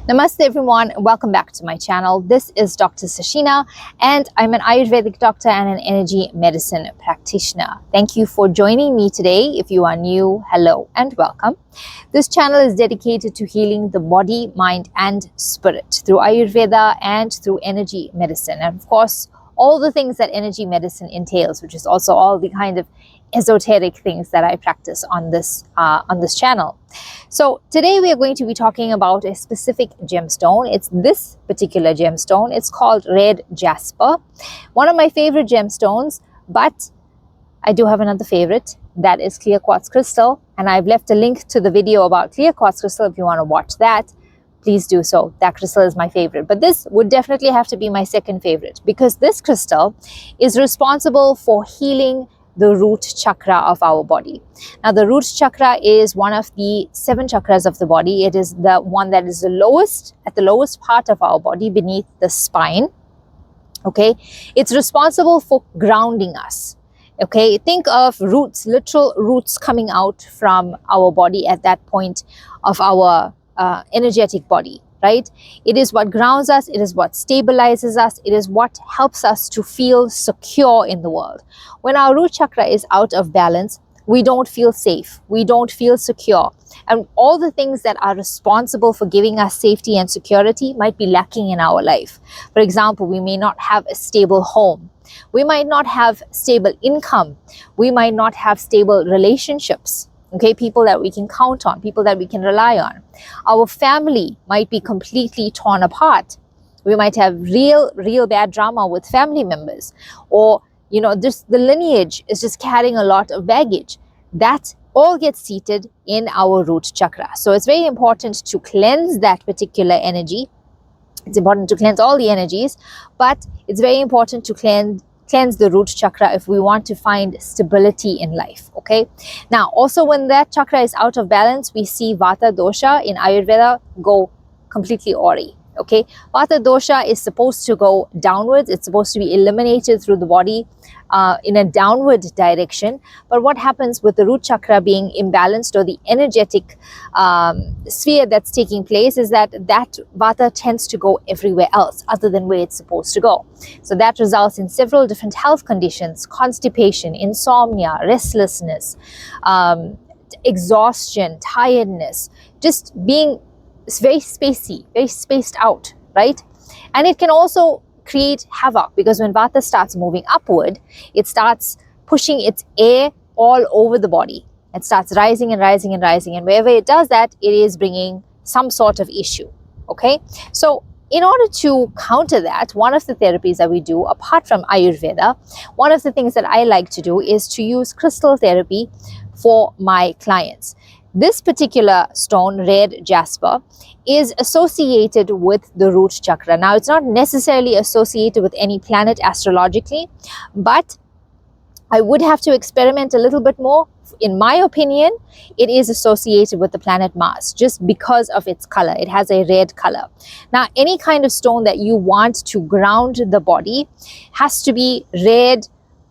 Namaste everyone, welcome back to my channel. This is Dr. Sashina and I'm an Ayurvedic doctor and an energy medicine practitioner. Thank you for joining me today. If you are new, hello and welcome. This channel is dedicated to healing the body, mind and spirit through Ayurveda and through energy medicine. And of course, all the things that energy medicine entails, which is also all the kind of esoteric things that I practice on this channel. So today we are going to be talking about a specific gemstone. It's this particular gemstone. It's called Red Jasper. One of my favorite gemstones, but I do have another favorite, that is clear quartz crystal. And I've left a link to the video about clear quartz crystal if you want to watch that. Please do so. That crystal is my favorite. But this would definitely have to be my second favorite because this crystal is responsible for healing the root chakra of our body. Now, the root chakra is one of the 7 chakras of the body. It is the one that is the lowest, at the lowest part of our body beneath the spine. Okay, it's responsible for grounding us. Okay, think of roots, literal roots coming out from our body at that point of our energetic body, right? It is what grounds us, it is what stabilizes us, it is what helps us to feel secure in the world. When our root chakra is out of balance, we don't feel safe, we don't feel secure, and all the things that are responsible for giving us safety and security might be lacking in our life. For example, we may not have a stable home, we might not have stable income, we might not have stable relationships. Okay, people that we can count on, people that we can rely on. Our family might be completely torn apart. We might have real bad drama with family members, or just the lineage is just carrying a lot of baggage. That all gets seated in our root chakra. So it's very important to cleanse that particular energy. It's important to cleanse all the energies, but it's very important to cleanse the root chakra if we want to find stability in life. Okay, now also when that chakra is out of balance, we see Vata dosha in Ayurveda go completely awry. Okay, Vata dosha is supposed to go downwards, it's supposed to be eliminated through the body in a downward direction. But what happens with the root chakra being imbalanced, or the energetic sphere that's taking place, is that Vata tends to go everywhere else other than where it's supposed to go. So that results in several different health conditions: constipation, insomnia, restlessness, exhaustion, tiredness, just being very spacey, very spaced out, right? And it can also create havoc because when Vata starts moving upward, it starts pushing its air all over the body. It starts rising and rising and rising, and wherever it does that, it is bringing some sort of issue. Okay, so in order to counter that, one of the therapies that we do, apart from Ayurveda, one of the things that I like to do is to use crystal therapy for my clients. This particular stone, Red Jasper, is associated with the root chakra. Now, it's not necessarily associated with any planet astrologically, but I would have to experiment a little bit more. In my opinion, it is associated with the planet Mars just because of its color. It has a red color. Now, any kind of stone that you want to ground the body has to be red,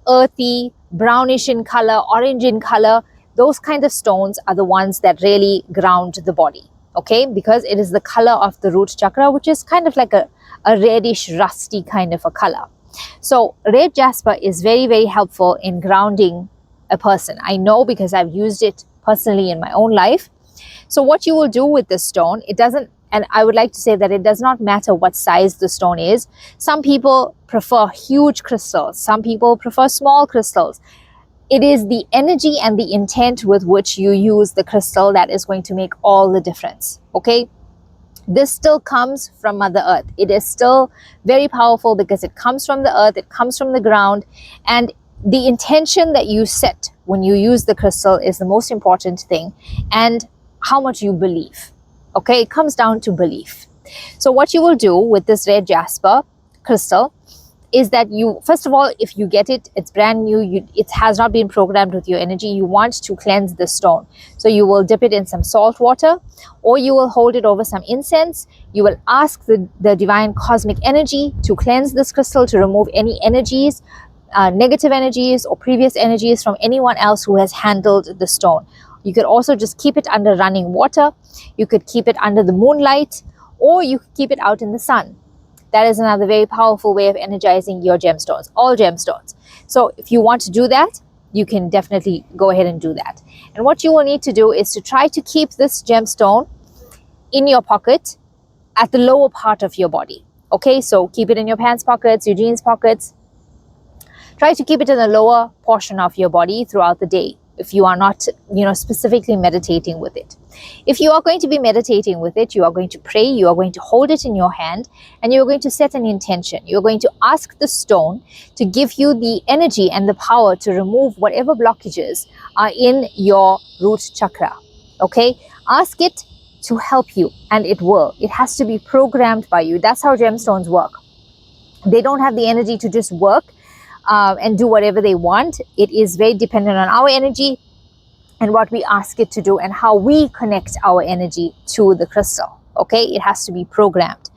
earthy, brownish in color, orange in color. Those kind of stones are the ones that really ground the body, okay? Because it is the color of the root chakra, which is kind of like a reddish, rusty kind of a color. So Red Jasper is very, very helpful in grounding a person. I know because I've used it personally in my own life. So what you will do with this stone, and I would like to say that it does not matter what size the stone is. Some people prefer huge crystals. Some people prefer small crystals. It is the energy and the intent with which you use the crystal that is going to make all the difference, okay? This still comes from Mother Earth. It is still very powerful because it comes from the earth, it comes from the ground, and the intention that you set when you use the crystal is the most important thing, and how much you believe, okay? It comes down to belief. So what you will do with this Red Jasper crystal is that you, first of all, if you get it, it's brand new, it has not been programmed with your energy, you want to cleanse the stone. So you will dip it in some salt water, or you will hold it over some incense. You will ask the divine cosmic energy to cleanse this crystal, to remove any energies, negative energies or previous energies from anyone else who has handled the stone. You could also just keep it under running water. You could keep it under the moonlight, or you could keep it out in the sun. That is another very powerful way of energizing your gemstones, all gemstones. So if you want to do that, you can definitely go ahead and do that. And what you will need to do is to try to keep this gemstone in your pocket at the lower part of your body. Okay, so keep it in your pants pockets, your jeans pockets. Try to keep it in the lower portion of your body throughout the day if you are not, specifically meditating with it. If you are going to be meditating with it, you are going to pray, you are going to hold it in your hand, and you're going to set an intention. You're going to ask the stone to give you the energy and the power to remove whatever blockages are in your root chakra. Okay? Ask it to help you, and it will. It has to be programmed by you. That's how gemstones work. They don't have the energy to just work and do whatever they want. It is very dependent on our energy and what we ask it to do and how we connect our energy to the crystal. Okay, it has to be programmed.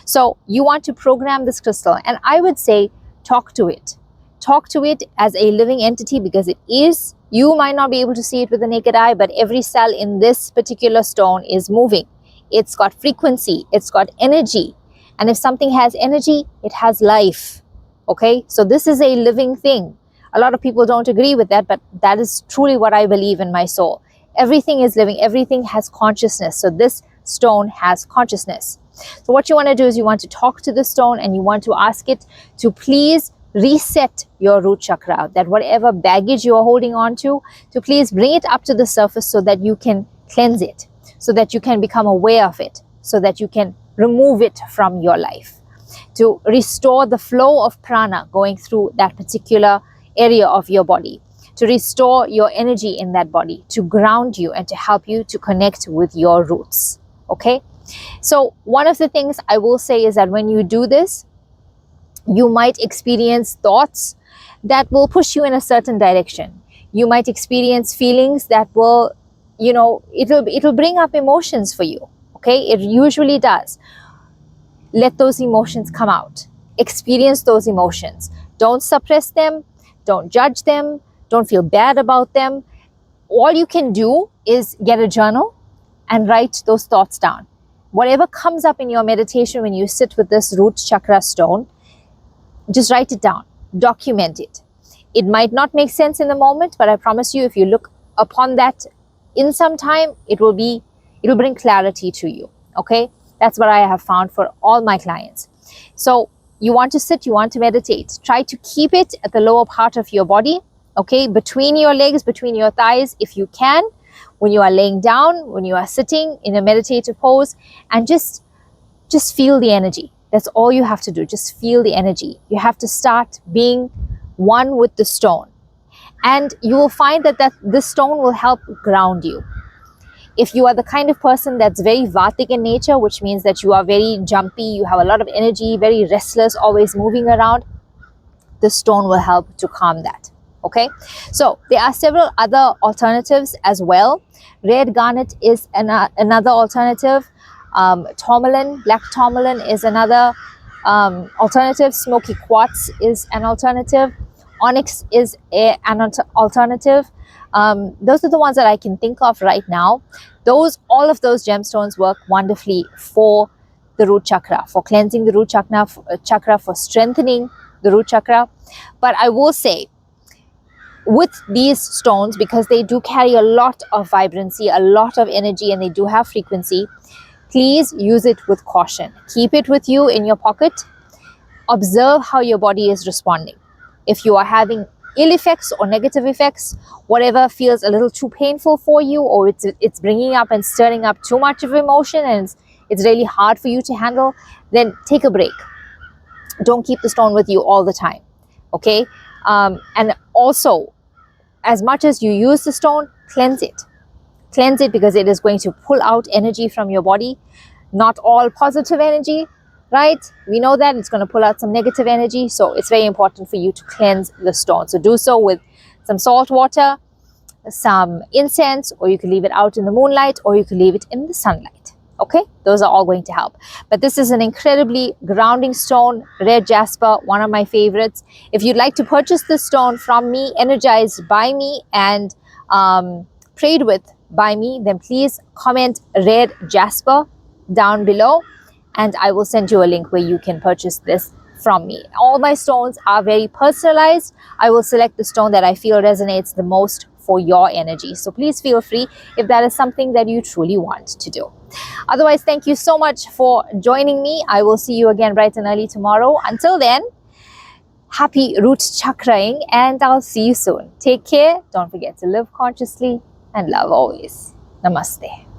So you want to program this crystal, and I would say talk to it. Talk to it as a living entity, because it is. You might not be able to see it with the naked eye, but every cell in this particular stone is moving. It's got frequency, it's got energy. And if something has energy, it has life. Okay, so this is a living thing. A lot of people don't agree with that, but that is truly what I believe in my soul. Everything is living, everything has consciousness. So this stone has consciousness. So what you want to do is you want to talk to the stone, and you want to ask it to please reset your root chakra, that whatever baggage you are holding on to please bring it up to the surface so that you can cleanse it, so that you can become aware of it, so that you can remove it from your life, to restore the flow of prana going through that particular area of your body, to restore your energy in that body, to ground you and to help you to connect with your roots. Okay, so one of the things I will say is that when you do this, you might experience thoughts that will push you in a certain direction. You might experience feelings that will, it'll bring up emotions for you. Okay, it usually does. Let those emotions come out. Experience those emotions. Don't suppress them. Don't judge them. Don't feel bad about them. All you can do is get a journal and write those thoughts down. Whatever comes up in your meditation when you sit with this root chakra stone, just write it down. Document it. It might not make sense in the moment, but I promise you, if you look upon that in some time, it'll bring clarity to you. Okay? That's what I have found for all my clients. So you want to sit, you want to meditate. Try to keep it at the lower part of your body, okay, between your legs, between your thighs, if you can, when you are laying down, when you are sitting in a meditative pose, and just feel the energy. That's all you have to do. Just feel the energy. You have to start being one with the stone. And you will find that this stone will help ground you. If you are the kind of person that's very Vatic in nature, which means that you are very jumpy, you have a lot of energy, very restless, always moving around, this stone will help to calm that. Okay, so there are several other alternatives as well. Red garnet is another alternative. Tourmaline, black tourmaline is another alternative. Smoky quartz is an alternative. Onyx is an alternative. Those are the ones that I can think of right now. All of those gemstones work wonderfully for the root chakra, for cleansing the root chakra, for strengthening the root chakra. But I will say, with these stones, because they do carry a lot of vibrancy, a lot of energy, and they do have frequency, please use it with caution. Keep it with you in your pocket. Observe how your body is responding. If you are having ill effects or negative effects, whatever feels a little too painful for you, or it's bringing up and stirring up too much of emotion and it's really hard for you to handle, then take a break. Don't keep the stone with you all the time. Okay, and also, as much as you use the stone, cleanse it. Cleanse it, because it is going to pull out energy from your body. Not all positive energy, right? We know that it's going to pull out some negative energy. So it's very important for you to cleanse the stone. So do so with some salt water, some incense, or you can leave it out in the moonlight, or you can leave it in the sunlight. Okay, those are all going to help. But this is an incredibly grounding stone, Red Jasper, one of my favorites. If you'd like to purchase this stone from me, energized by me, and prayed with by me, then please comment Red Jasper down below, and I will send you a link where you can purchase this from me. All my stones are very personalized. I will select the stone that I feel resonates the most for your energy. So please feel free if that is something that you truly want to do. Otherwise, thank you so much for joining me. I will see you again bright and early tomorrow. Until then, happy root chakraing, and I'll see you soon. Take care. Don't forget to live consciously and love always. Namaste.